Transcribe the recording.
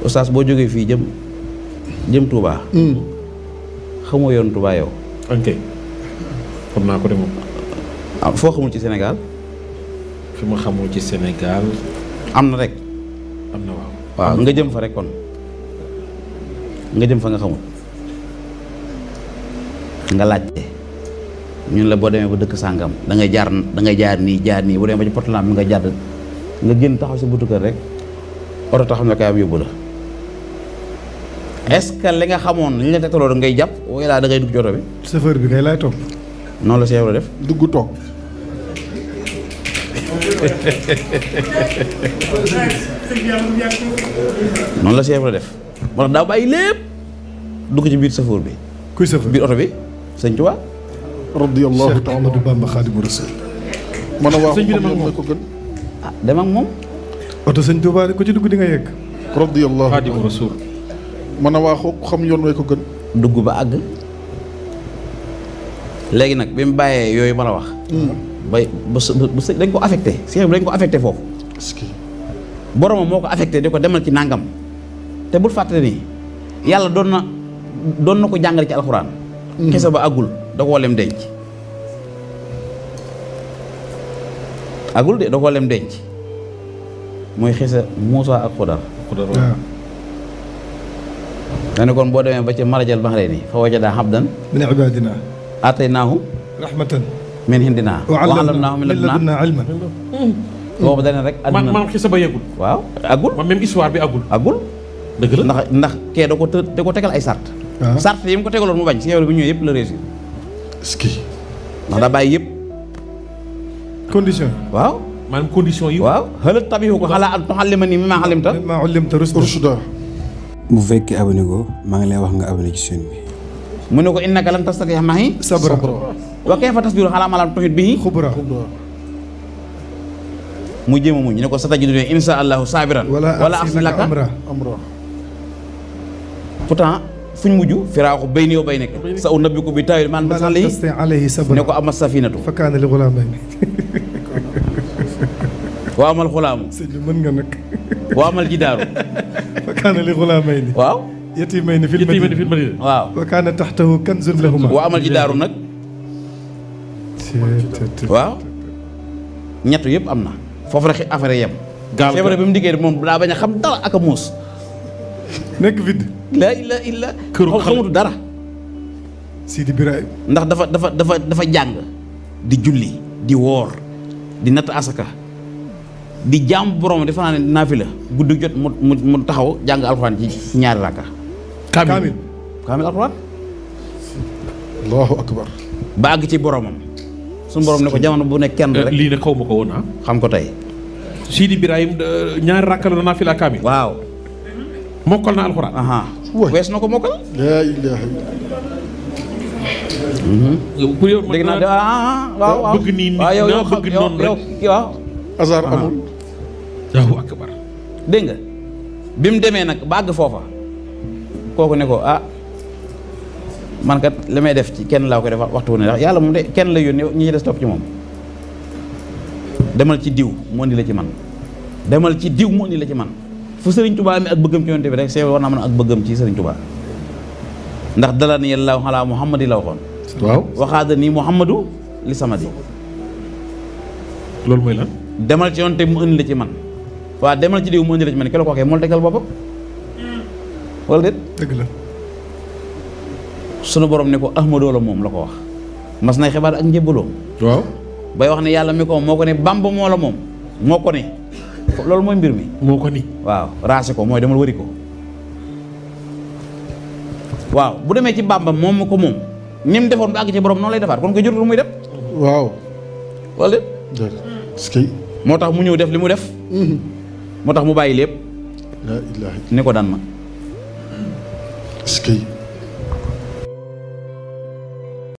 oustaz boo jógee fii jëm Touba. xamoo yoon Touba yow. ok xam naa ko de moom. ah foo xamul ci Sénégal. fi ma xamul ci Sénégal. am na rek. am na waaw. waaw nga jëm fa rek kon nga jëm fa nga xamul nga laajte ñun la boo demee ba dëkk sàngam da ngay jaar nii bu demee ba ci Portland mi nga jàdd nga génn taxaw sa buntu kër rek oto taxaw na kay am yóbbu la est-ce que li nga xamoon li ñu la tegtaloo ngay jàpp walla da ngay dugg ci oto bi. chauffeur bi kay laay topp. noonu la Cheikh def dugg toog. noonu la Cheikh def moo tax daa bàyyi lépp dugg ci biir chauffeur bi. kuy chauffeur biir oto bi sëñ Tuubaa. radiyallahu ta'ala Ahmadou Bamba Xaadimu Rasuul. mën a waaxu sëñ bi dem ak xam moom ko gën. ah dem ak moom. oto sëñ Tuubaa ku ci dugg di nga yegg. radiyallahu Xaadimu Rasuul. mën a waaxu xam yoon way ko gën. dugg ba àgg léegi nag bi mu bàyyee yooyu ma la wax. ba dañ ko affecté Cheikh bi dañ ko affecté foofu. est-ce que boromam moo ko affecté di ko demal ci nàngam te bul fàtte ni yàlla doon na ko jàngale ci alxuraan. kese ba àggul da koo lem denc. àggul de da koo lem denc mooy xisa Muusaa ak Xudar. waaw. ne kon boo demee ba ca marajal baxrayni fa wajada abdan min ibaadina aataynaahu rahmatan min hindina wa allamnaahu min ladunna ladunna ilman. boobu dana rek àdduna man xisa ba yeggul. waaw àggul man même histoire bi àggul. àggul dëgg la ndax kee da ko tegal ay sart. waaw sart yi mu ko tegaloon mu bañ si yow bi ñëwee yëpp la réussir est-ce que ndax daa bàyyi yëpp. condition. waaw maanaam condition yi. waaw xëlat tabihu ko xalaa an tuallimani mimma allimta. mimma ullimta rushda. bu fekkee abonné ko maa ngi lay wax nga abonné ci chaîne bi. mu ne ko innaka lan tastati'a ma'i sabra wa kayfa tasbiru ala ma lam tuhit bihi xubra mu jéem a muñ ne ko satajiduni insha allahu sabiran wala assi laka amra. pourtant fuñ mujj firaaxu bayni wa baynaka sa unabbi'uka bi ta'wili ma lam tasti alayhi sabra ne ko ama safinatu fa kaana li ghulaamayni. wa amal xulaamu sëñ bi mën nga nag. wa amal jidaaru fa kaana li ghulaamayni waaw yatiimayni fil yëpp madina fil madina. waaw wa kaana taxtahu kanzun lahumaa. wa amal jidaaru nag waaw ñett yëpp am na foofu rek affaire yem gaal feebar bi mu diggee moom daa bañ a xam dara ak a muus nekk vide. laa ilaaha illa Këru xale. xamutu dara Sidi Birahim. ndax dafa jàng di julli di woor di natt asaka di jaam borom di fanaan naafila guddi jot mu taxaw jàng alxuraan ci ñaari rakka kaamil. kaamil alxuraan allahu akbar. ba àgg ci boromam suñu borom ne ko jamono bu nekk kenn rek lii nag xaw ma ko woon ah. xam ko tey Sidi Birahim ñaari rakk la naafila kaamil. waaw mokkal na alxuraan. aha Waay. wees na ko mokkal laa ilaaha pour yow dégg naa de waaw waaw bëgg nii nit waaw yow naa yow xam bëgg noonu yow rek. kii waaw hasard amul. Allahu akbar. dégg nga bi mu demee nag ba àgg foofa kooku ne ko man kat li may def ci kenn laa koy def waxtu wu ne ndax yàlla moom de kenn la yónnee ñi ci des topp ci moom demal ci diw mu indi la ci man demal ci diw mu indi la ci man fu Sëriñ Tuubaa mi ak bëggam ci yonte bi rek see war naa mën ak bëggam ci Sëriñ Tuubaa ndax dala ni yàlla ala muhammadi la waxoon waaw waxaada nii muhammadu li samadi loolu mooy lan. demal ci yonte mu indi la ci man waaw demal ci diw mu indi la ci man ki la ko waxee moo la tegal boppam wala déet dëgg la. sunu borom ne ko ahmadoo la moom la ko wax mas nay xibaar ak njébbaloo waaw. bay wax ne yàlla mi ko moo ko ne bamba moo la moom moo ko ne loolu mooy mbir mi moo ko ni. waaw raase ko mooy demal wëri ko waaw bu demee ci bamba moom ko moom ni mu defoon ba àgg ci borom noonu lay defaat kon ko jur lu muy def waaw. wala déet est-ce que moo tax mu ñëw def li mu def moo tax mu bàyyi lépp laa ilaaha ni ko daan ma est-ce que